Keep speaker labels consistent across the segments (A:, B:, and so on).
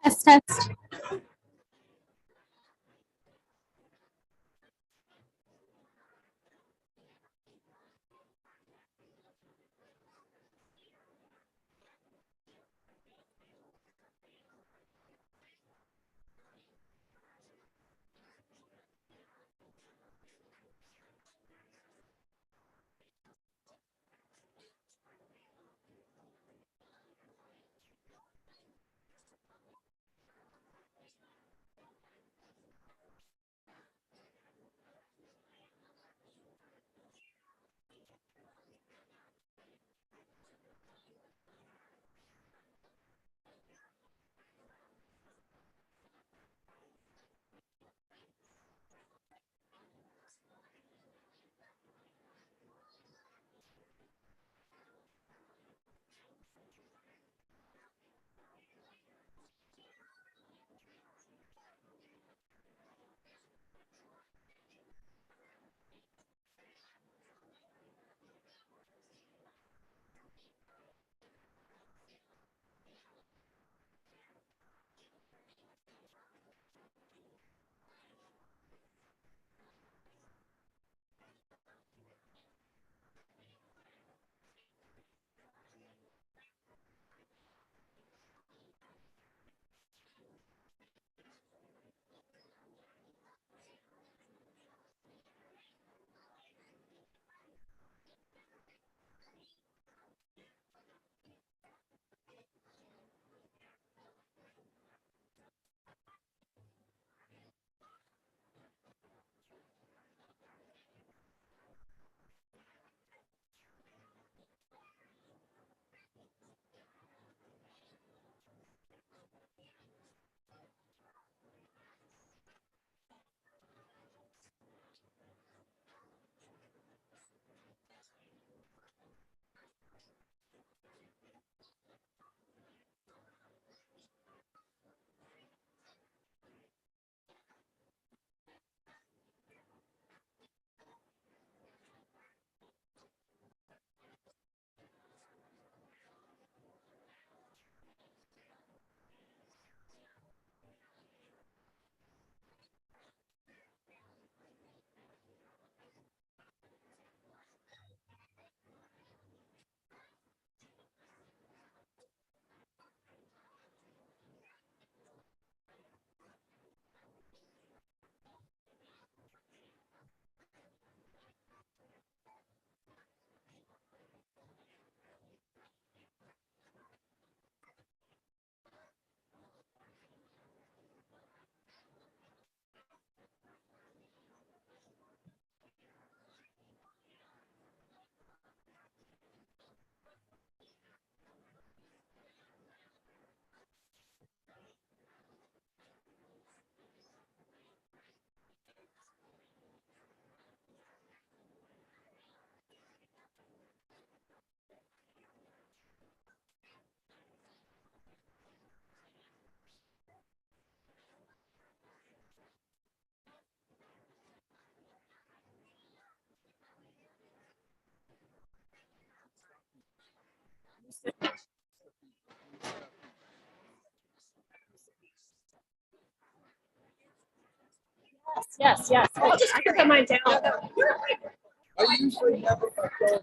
A: Test, test. Yes, yes. I can put mine down.
B: I usually never go.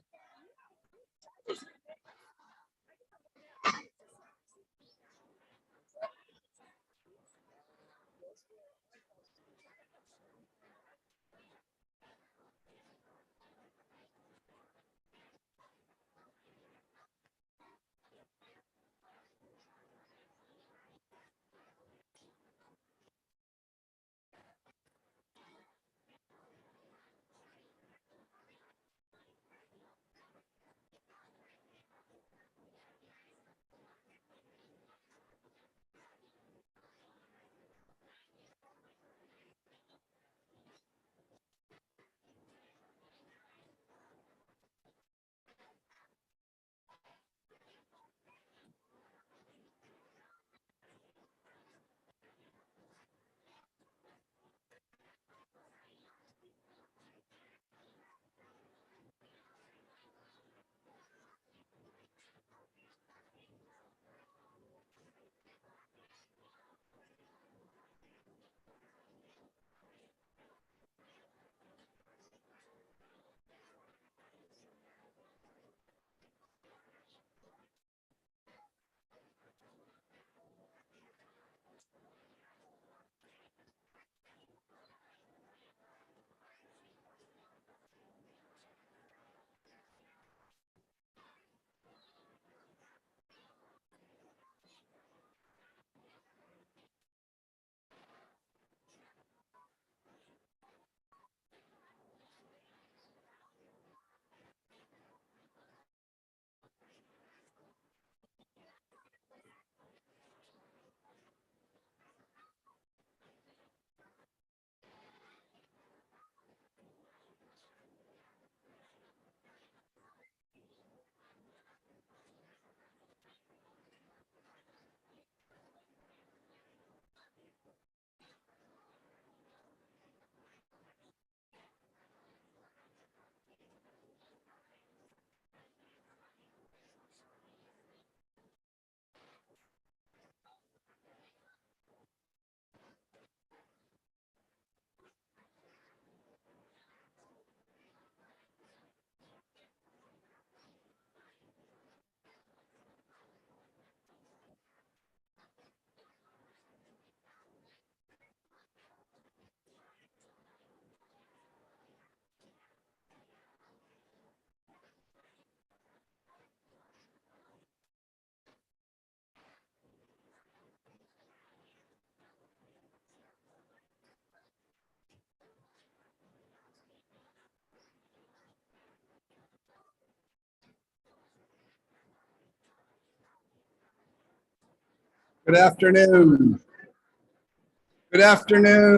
B: Good afternoon. Good afternoon.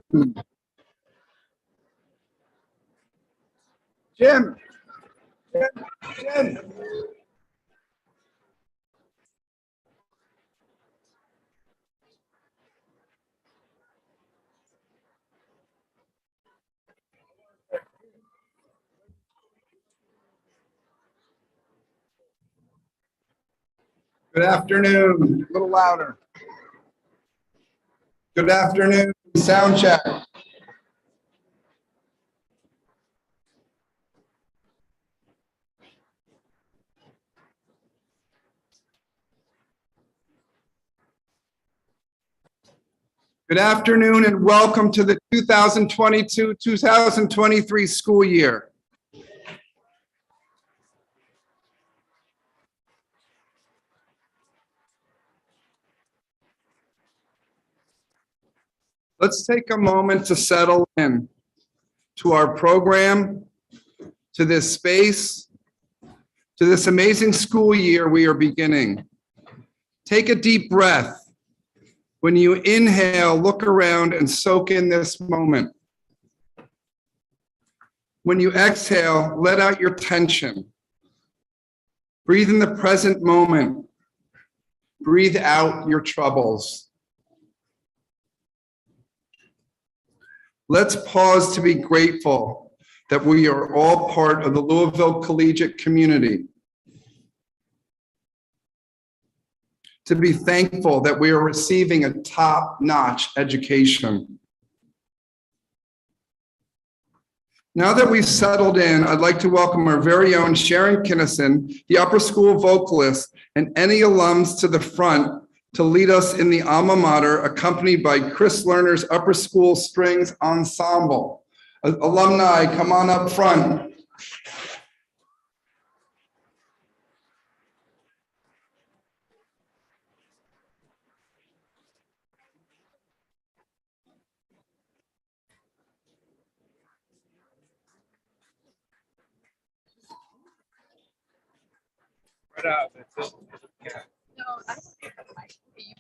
B: Jim. Jim. Good afternoon. A little louder. Good afternoon. Sound check. Good afternoon and welcome to the 2022-2023 school year. Let's take a moment to settle in to our program, to this space, to this amazing school year we are beginning. Take a deep breath. When you inhale, look around and soak in this moment. When you exhale, let out your tension. Breathe in the present moment. Breathe out your troubles. Let's pause to be grateful that we are all part of the Louisville collegiate community. To be thankful that we are receiving a top-notch education. Now that we've settled in, I'd like to welcome our very own Sharon Kinnison, the upper school vocalist, and any alums to the front to lead us in the alma mater, accompanied by Chris Lerner's Upper School Strings Ensemble. Alumni, come on up front.
A: No, I don't think that's like you.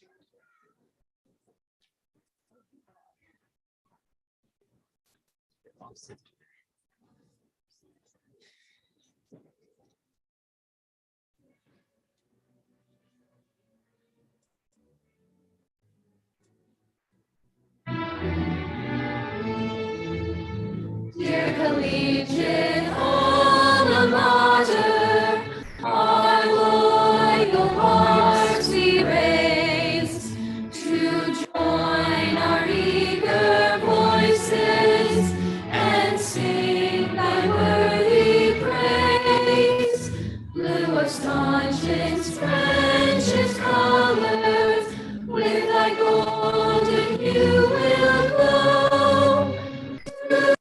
C: Dear collegiate alma mater, our loyal hearts we raise to join our eager voices and sing thy worthy praise. Blue of staunchest friendship's colors, with thy golden hue will glow.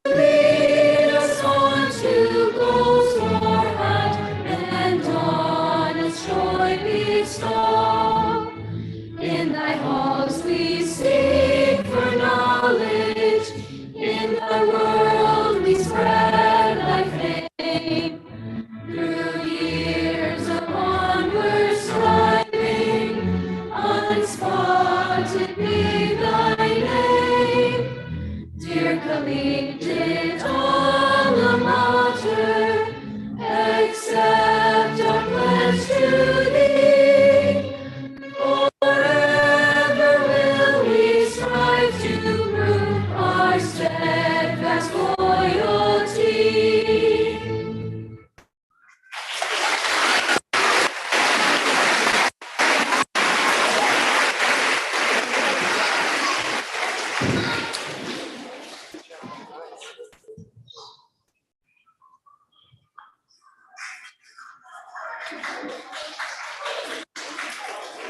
C: Lead us on to goals for hat and honest joy bestow. In thy halls we seek for knowledge, in thy world we spread thy fame. Through years of onward striving, unspotted be thy name. Dear collegiate alma mater, accept our pledge to thee. Forever will we strive to prove our steadfast loyalty.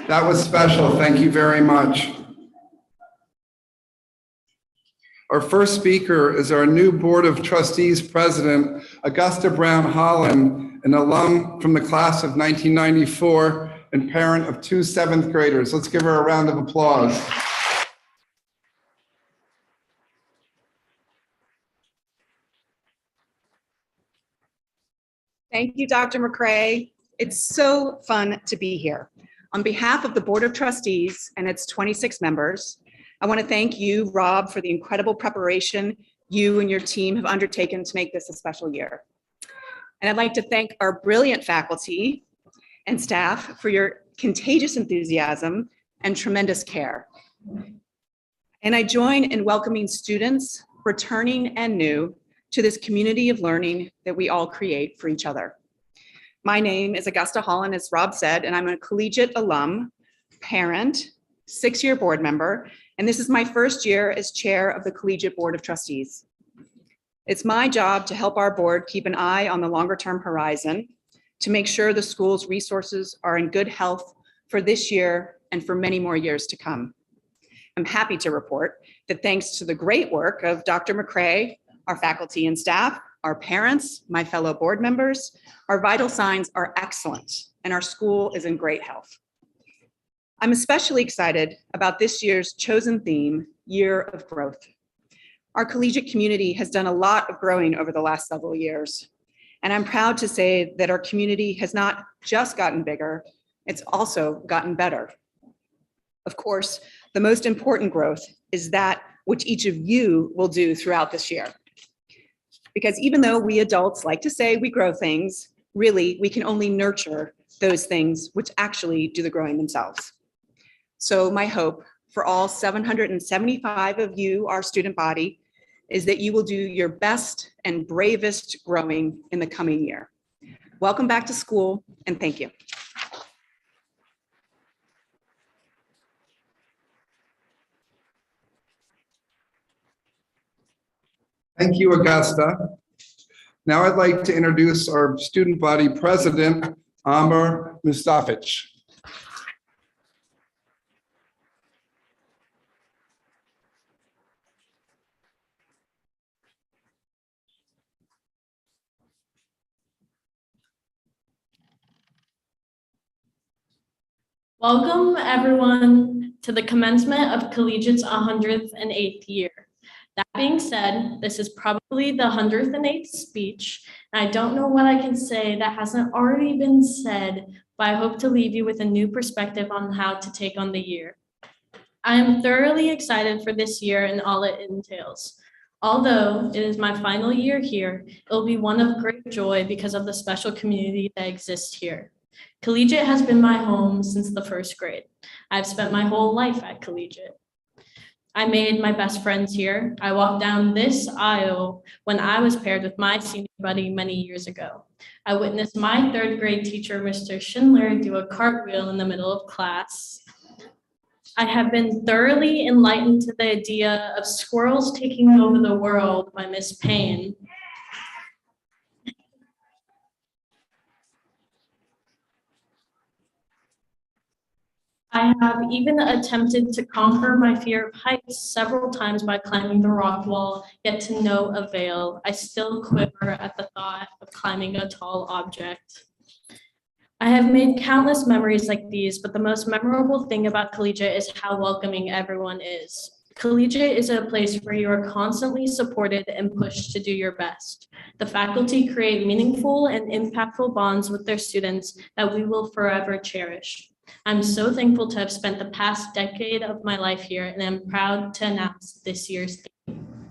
B: That was special. Thank you very much. Our first speaker is our new Board of Trustees President, Augusta Brown Holland, an alum from the class of 1994 and parent of 2 7th graders. Let's give her a round of applause.
D: Thank you, Dr. McCrae. It's so fun to be here. On behalf of the Board of Trustees and its 26 members, I want to thank you, Rob, for the incredible preparation you and your team have undertaken to make this a special year. And I'd like to thank our brilliant faculty and staff for your contagious enthusiasm and tremendous care. And I join in welcoming students, returning and new, to this community of learning that we all create for each other. My name is Augusta Holland, as Rob said, and I'm a collegiate alum, parent, 6-year board member, and this is my first year as chair of the Collegiate Board of Trustees. It's my job to help our board keep an eye on the longer-term horizon to make sure the school's resources are in good health for this year and for many more years to come. I'm happy to report that thanks to the great work of Dr. McCrae, our faculty and staff, our parents, my fellow board members, our vital signs are excellent and our school is in great health. I'm especially excited about this year's chosen theme, Year of Growth. Our collegiate community has done a lot of growing over the last several years, and I'm proud to say that our community has not just gotten bigger, it's also gotten better. Of course, the most important growth is that which each of you will do throughout this year. Because even though we adults like to say we grow things, really, we can only nurture those things which actually do the growing themselves. So my hope for all 775 of you, our student body, is that you will do your best and bravest growing in the coming year. Welcome back to school, and thank you.
B: Thank you, Augusta. Now I'd like to introduce our student body president, Amar Mustafiz.
E: Welcome, everyone, to the commencement of Collegiate's 108th year. That being said, this is probably the 108th speech, and I don't know what I can say that hasn't already been said, but I hope to leave you with a new perspective on how to take on the year. I am thoroughly excited for this year and all it entails. Although it is my final year here, it will be one of great joy because of the special community that exists here. Collegiate has been my home since the first grade. I've spent my whole life at Collegiate. I made my best friends here. I walked down this aisle when I was paired with my senior buddy many years ago. I witnessed my 3rd grade teacher, Mr. Schindler, do a cartwheel in the middle of class. I have been thoroughly enlightened to the idea of squirrels taking over the world by Miss Payne. I have even attempted to conquer my fear of heights several times by climbing the rock wall, yet to no avail. I still quiver at the thought of climbing a tall object. I have made countless memories like these, but the most memorable thing about Collegiate is how welcoming everyone is. Collegiate is a place where you are constantly supported and pushed to do your best. The faculty create meaningful and impactful bonds with their students that we will forever cherish. I'm so thankful to have spent the past decade of my life here, and I'm proud to announce this year's theme.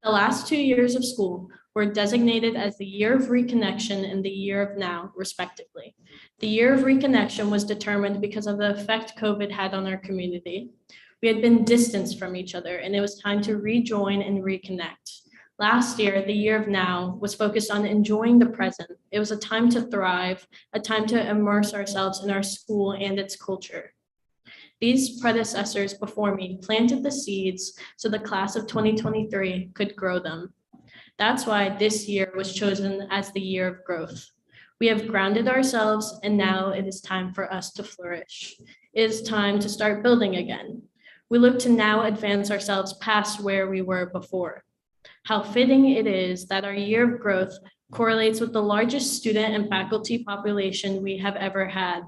E: The last 2 years of school were designated as the Year of Reconnection and the Year of Now, respectively. The Year of Reconnection was determined because of the effect COVID had on our community. We had been distanced from each other, and it was time to rejoin and reconnect. Last year, the Year of Now was focused on enjoying the present. It was a time to thrive, a time to immerse ourselves in our school and its culture. These predecessors before me planted the seeds so the class of 2023 could grow them. That's why this year was chosen as the Year of Growth. We have grounded ourselves, and now it is time for us to flourish. It is time to start building again. We look to now advance ourselves past where we were before. How fitting it is that our Year of Growth correlates with the largest student and faculty population we have ever had.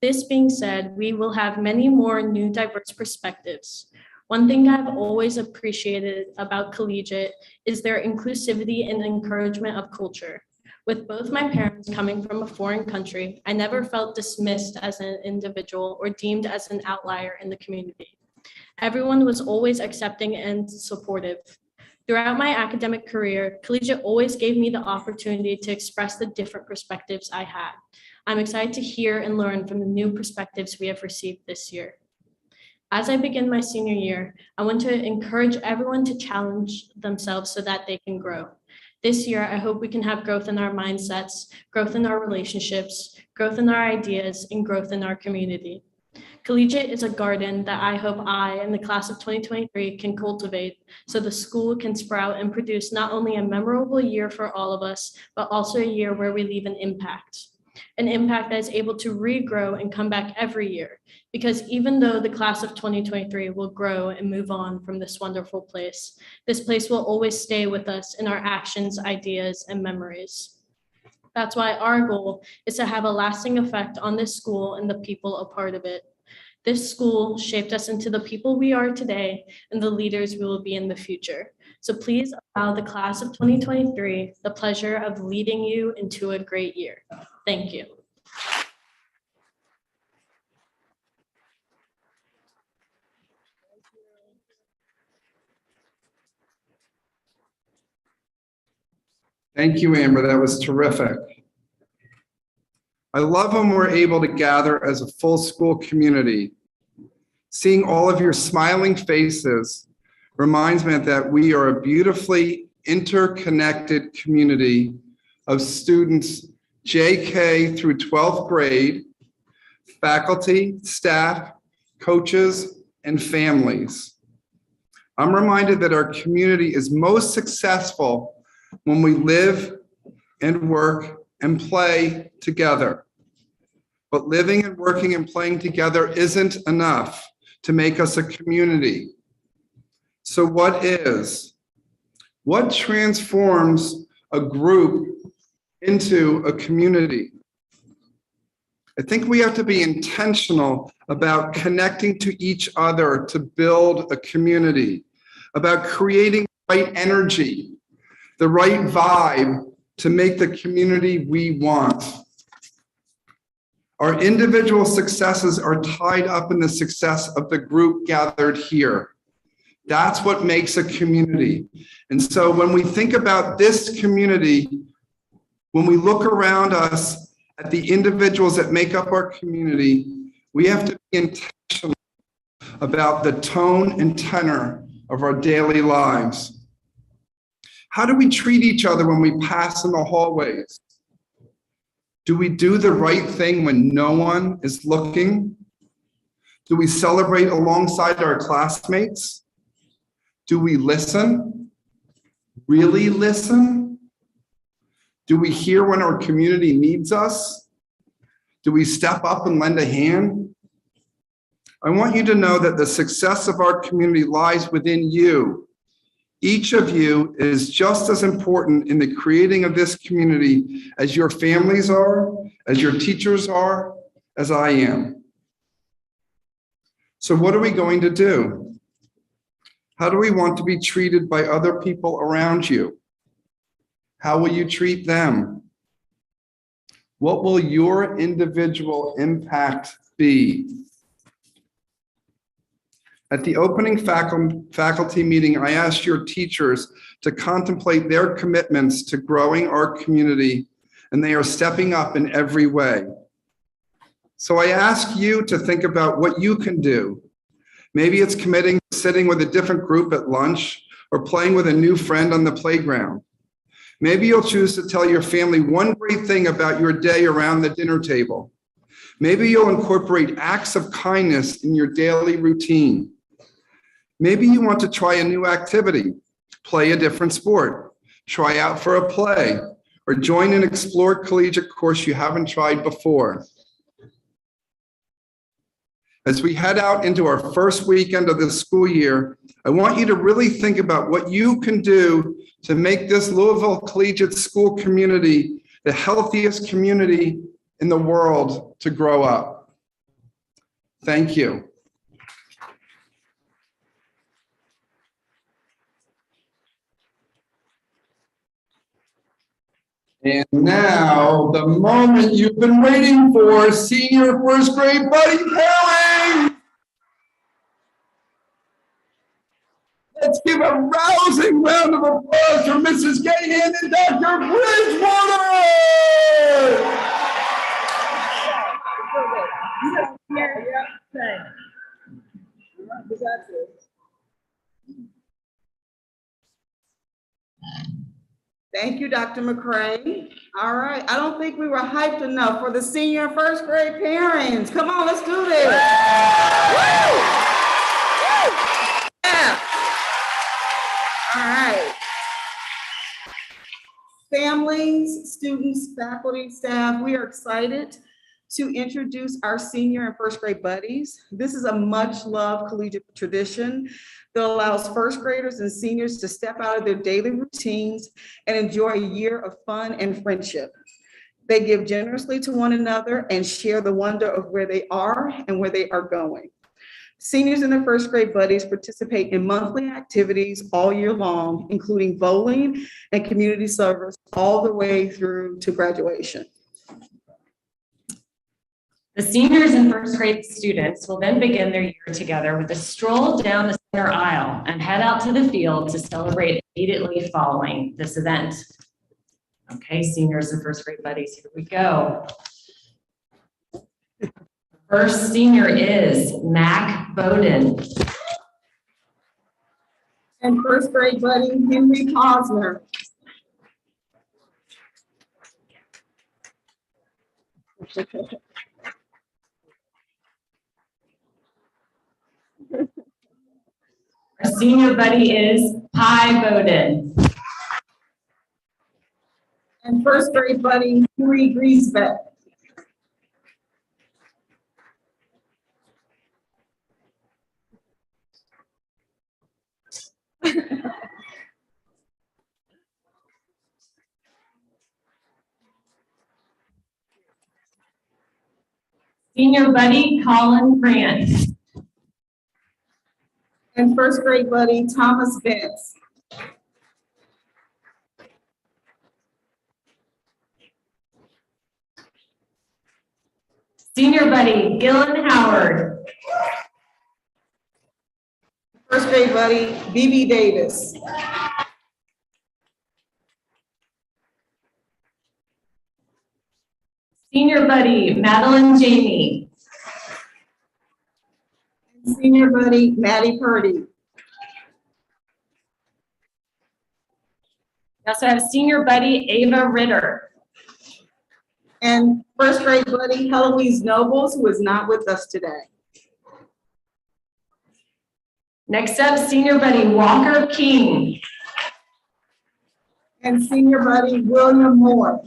E: This being said, we will have many more new diverse perspectives. One thing I've always appreciated about Collegiate is their inclusivity and encouragement of culture. With both my parents coming from a foreign country, I never felt dismissed as an individual or deemed as an outlier in the community. Everyone was always accepting and supportive. Throughout my academic career, collegiate always gave me the opportunity to express the different perspectives I had. I'm excited to hear and learn from the new perspectives we have received this year. As I begin my senior year, I want to encourage everyone to challenge themselves so that they can grow. This year, I hope we can have growth in our mindsets, growth in our relationships, growth in our ideas, and growth in our community. Collegiate is a garden that I hope I and the class of 2023 can cultivate so the school can sprout and produce not only a memorable year for all of us, but also a year where we leave an impact that is able to regrow and come back every year. Because even though the class of 2023 will grow and move on from this wonderful place, this place will always stay with us in our actions, ideas, and memories. That's why our goal is to have a lasting effect on this school and the people a part of it. This school shaped us into the people we are today and the leaders we will be in the future. So please allow the class of 2023 the pleasure of leading you into a great year. Thank you.
B: Thank you, Amber. That was terrific. I love when we're able to gather as a full school community. Seeing all of your smiling faces reminds me that we are a beautifully interconnected community of students JK through 12th grade, faculty, staff, coaches, and families. I'm reminded that our community is most successful when we live and work and play together. But living and working and playing together isn't enough to make us a community. So what is? What transforms a group into a community? I think we have to be intentional about connecting to each other to build a community, about creating the right energy, the right vibe to make the community we want. Our individual successes are tied up in the success of the group gathered here. That's what makes a community. And so when we think about this community, when we look around us at the individuals that make up our community, we have to be intentional about the tone and tenor of our daily lives. How do we treat each other when we pass in the hallways? Do we do the right thing when no one is looking? Do we celebrate alongside our classmates? Do we listen? Really listen? Do we hear when our community needs us? Do we step up and lend a hand? I want you to know that the success of our community lies within you. Each of you is just as important in the creating of this community as your families are, as your teachers are, as I am. So what are we going to do? How do we want to be treated by other people around you? How will you treat them? What will your individual impact be? At the opening faculty meeting, I asked your teachers to contemplate their commitments to growing our community, and they are stepping up in every way. So I ask you to think about what you can do. Maybe it's committing to sitting with a different group at lunch or playing with a new friend on the playground. Maybe you'll choose to tell your family one great thing about your day around the dinner table. Maybe you'll incorporate acts of kindness in your daily routine. Maybe you want to try a new activity, play a different sport, try out for a play, or join an explored collegiate course you haven't tried before. As we head out into our first weekend of the school year, I want you to really think about what you can do to make this Louisville Collegiate School community the healthiest community in the world to grow up. Thank you. And now, the moment you've been waiting for, senior first grade buddy pairing. Let's give a rousing round of applause for Mrs. Gahan and Dr. Bridgewater.
F: Thank you, Dr. McCray. All right, I don't think we were hyped enough for the senior and first grade pairings. Come on, let's do this. Woo! Woo! Yeah. All right. Families, students, faculty, staff, we are excited to introduce our senior and first grade buddies. This is a much-loved collegiate tradition that allows first graders and seniors to step out of their daily routines and enjoy a year of fun and friendship. They give generously to one another and share the wonder of where they are and where they are going. Seniors and their first grade buddies participate in monthly activities all year long, including bowling and community service all the way through to graduation.
G: The seniors and first grade students will then begin their year together with a stroll down the center aisle and head out to the field to celebrate immediately following this event. Okay, seniors and first grade buddies, here we go. First senior is Mac Bowden.
F: And first grade buddy, Henry Posner.
G: Our senior buddy is Pi Bowden.
F: And first grade buddy, Henry Griesbeck.
G: Senior buddy Colin Grant.
F: And first grade buddy, Thomas Vance.
G: Senior buddy Gillen Howard.
F: First grade buddy, B.B. Davis.
G: Senior buddy Madeline Jamie.
F: And senior buddy, Maddie Purdy.
G: We also have senior buddy Ava Ritter.
F: And first grade buddy, Heloise Nobles, who is not with us today.
G: Next up, senior buddy Walker King.
F: And senior buddy, William Moore.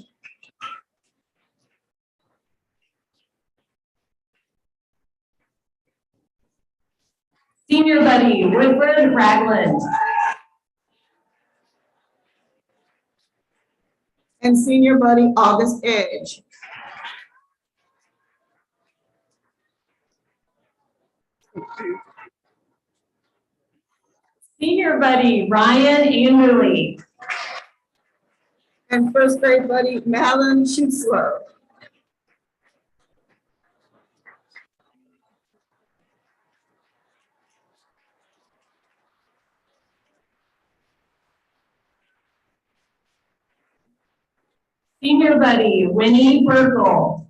G: Senior buddy Woodward Ragland.
F: And senior buddy, August Edge.
G: Senior buddy Ryan Anderley.
F: And first grade buddy, Madeline Schutzler.
G: Senior buddy Winnie Burgle.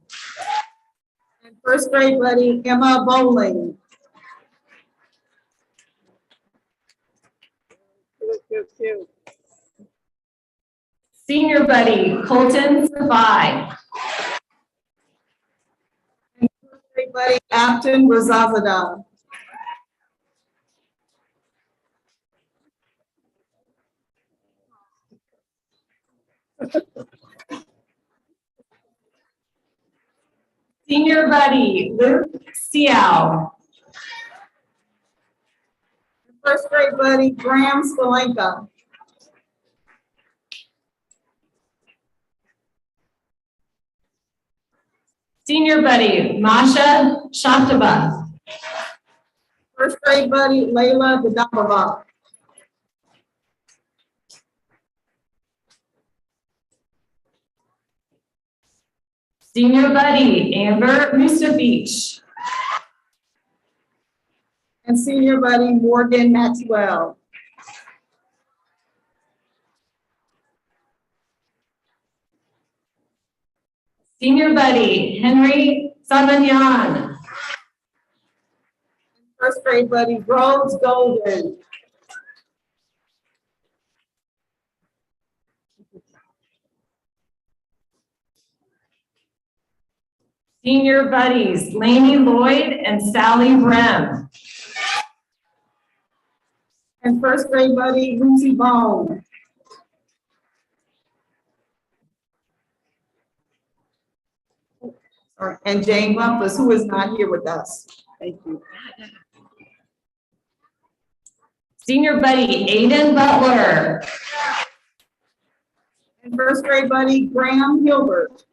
F: And first grade buddy, Emma Bowling.
G: Senior buddy Colton Savai.
F: And first grade buddy, Afton Razazadeh.
G: Senior buddy Luke Seow.
F: First grade buddy, Graham Spolenka.
G: Senior buddy Masha Shataba.
F: First grade buddy, Layla Dadabova.
G: Senior buddy, Amber Mustafiz.
F: And senior buddy, Morgan Maxwell.
G: Senior buddy, Henry Sabanyan.
F: First grade buddy, Rose Golden.
G: Senior buddies, Lainey Lloyd and Sally Brem.
F: And first grade buddy, Lucy Bone. And Jane Bumpus, who is not here with us. Thank you.
G: Senior buddy, Aiden Butler.
F: And first grade buddy, Graham Hilbert.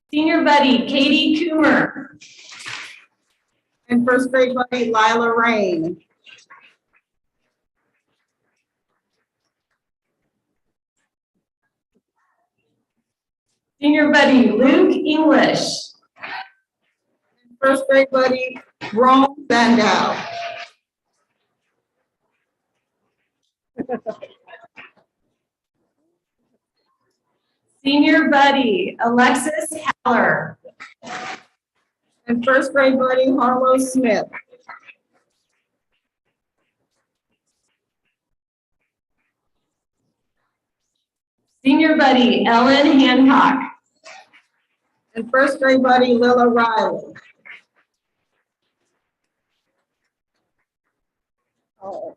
G: Senior buddy, Katie Coomer.
F: And first grade buddy, Lila Rain.
G: Senior buddy, Luke English.
F: And first grade buddy, Rome Sandow.
G: Senior buddy, Alexis Haller.
F: And first grade buddy, Harlow Smith.
G: Senior buddy, Ellen Hancock.
F: And first grade buddy, Lila Riley. Oh.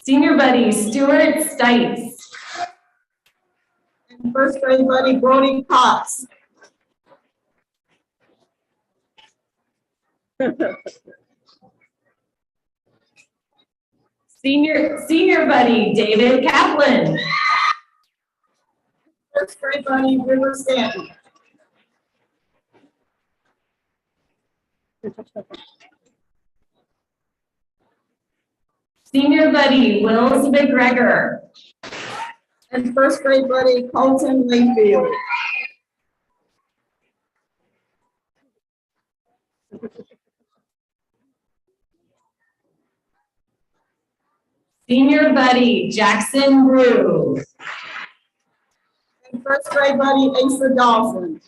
G: Senior buddy, Stuart Stites.
F: And first grade buddy, Brody Cox.
G: Senior buddy, David Kaplan.
F: First grade buddy, River Stanton.
G: Senior buddy, Wills McGregor.
F: And first grade buddy, Colton Layfield.
G: Senior buddy, Jackson Brew.
F: And first grade buddy, Asa Dawson.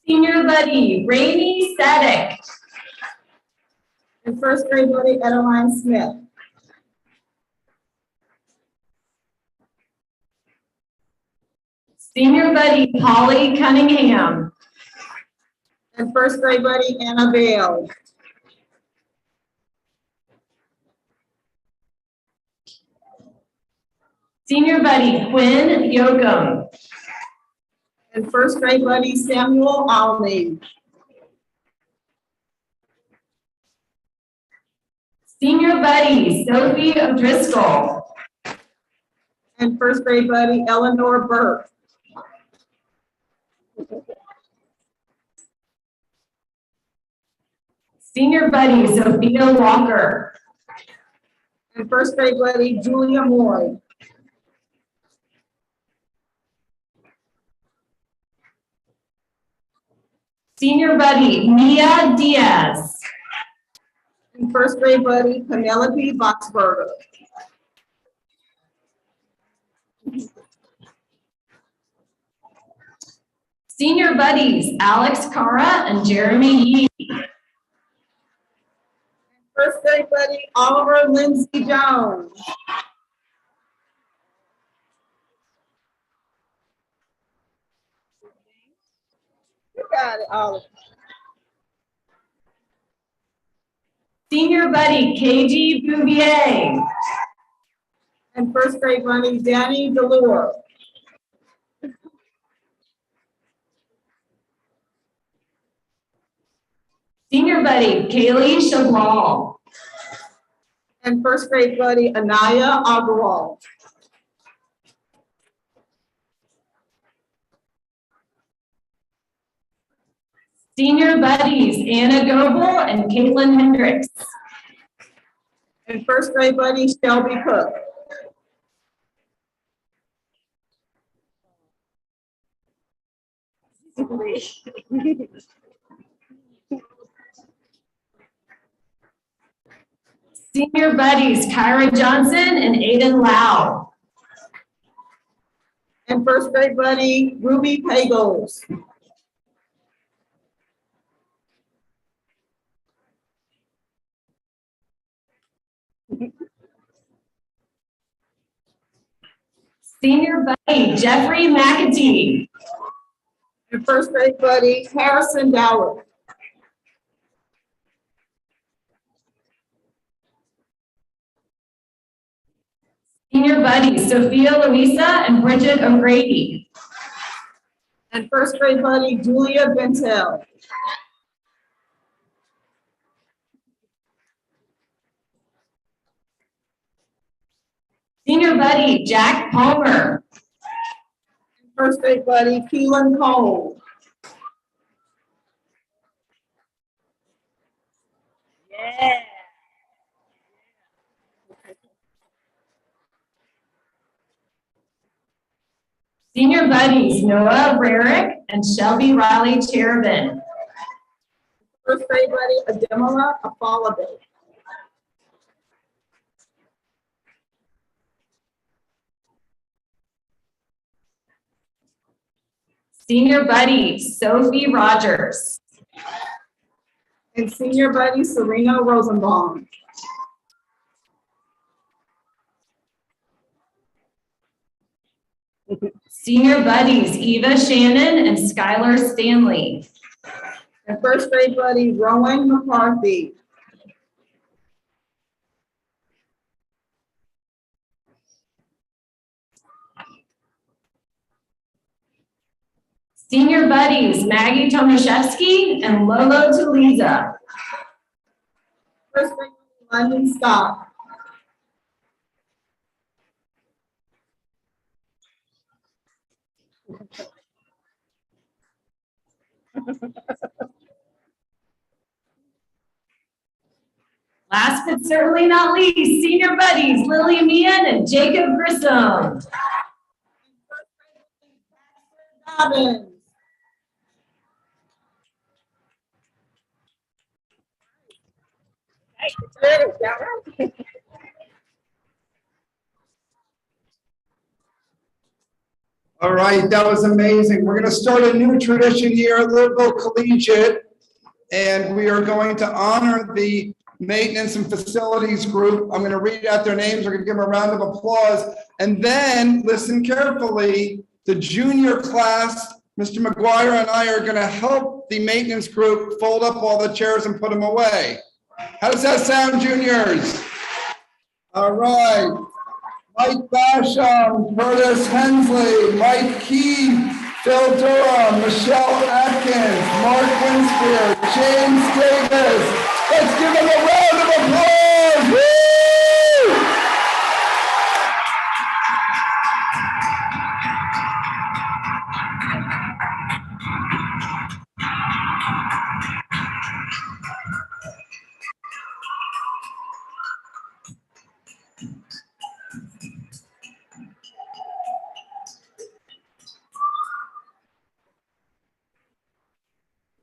G: Senior buddy, Rainey Sadek.
F: And first grade buddy, Adeline Smith.
G: Senior buddy, Polly Cunningham.
F: And first grade buddy, Anna Bale.
G: Senior buddy, Quinn Yoakum.
F: And first grade buddy, Samuel Alney.
G: Senior buddy, Sophie O'Driscoll.
F: And first grade buddy, Eleanor Burke.
G: Senior buddy, Sophia Walker.
F: And first grade buddy, Julia Moy.
G: Senior buddy, Mia Diaz.
F: And first grade buddy, Penelope Boxberger.
G: Senior buddies, Alex Cara and Jeremy Yee.
F: First grade buddy, Oliver Lindsay Jones. You got it, Oliver.
G: Senior buddy, KG Bouvier.
F: And first grade buddy, Danny Delore.
G: Senior buddy, Kaylee Shabal.
F: And first grade buddy, Anaya Agarwal.
G: Senior buddies, Anna Goebel and Caitlin Hendricks.
F: And first grade buddy, Shelby Cook.
G: Senior buddies, Kyra Johnson and Aiden Lau.
F: And first grade buddy, Ruby Pagels.
G: Senior buddy, Jeffrey McAtee.
F: And first grade buddy, Harrison Dowler.
G: Senior buddies, Sophia Louisa and Bridget O'Grady.
F: And first grade buddy, Julia Bentel.
G: Senior buddy, Jack Palmer.
F: And first grade buddy, Keelan Cole.
A: Yeah.
G: Senior buddies, Noah Rarick and Shelby Riley Cherubin.
F: First grade buddy, Ademola Afalabe.
G: Senior buddy, Sophie Rogers.
F: And senior buddy, Serena Rosenbaum.
G: Senior buddies, Eva Shannon and Skylar Stanley.
F: And first grade buddy, Rowan McCarthy.
G: Senior buddies, Maggie Tomaszewski and Lolo Tuliza.
F: First grade buddy, London Scott.
G: Last but certainly not least, senior buddies, Lily Meehan and Jacob Grissom.
F: Dobbins.
B: All right, that was amazing. We're going to start a new tradition here at Louisville Collegiate, and we are going to honor the maintenance and facilities group. I'm going to read out their names. We're going to give them a round of applause. And then, listen carefully, the junior class, Mr. McGuire and I are going to help the maintenance group fold up all the chairs and put them away. How does that sound, juniors? All right. Mike Basham, Curtis Hensley, Mike Key, Phil Durham, Michelle Atkins, Mark Winspear, James Davis. Let's give them a round of applause. Woo!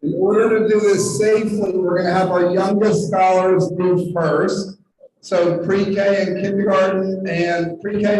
B: In order to do this safely, we're going to have our youngest scholars move first. So pre-K and kindergarten and pre-K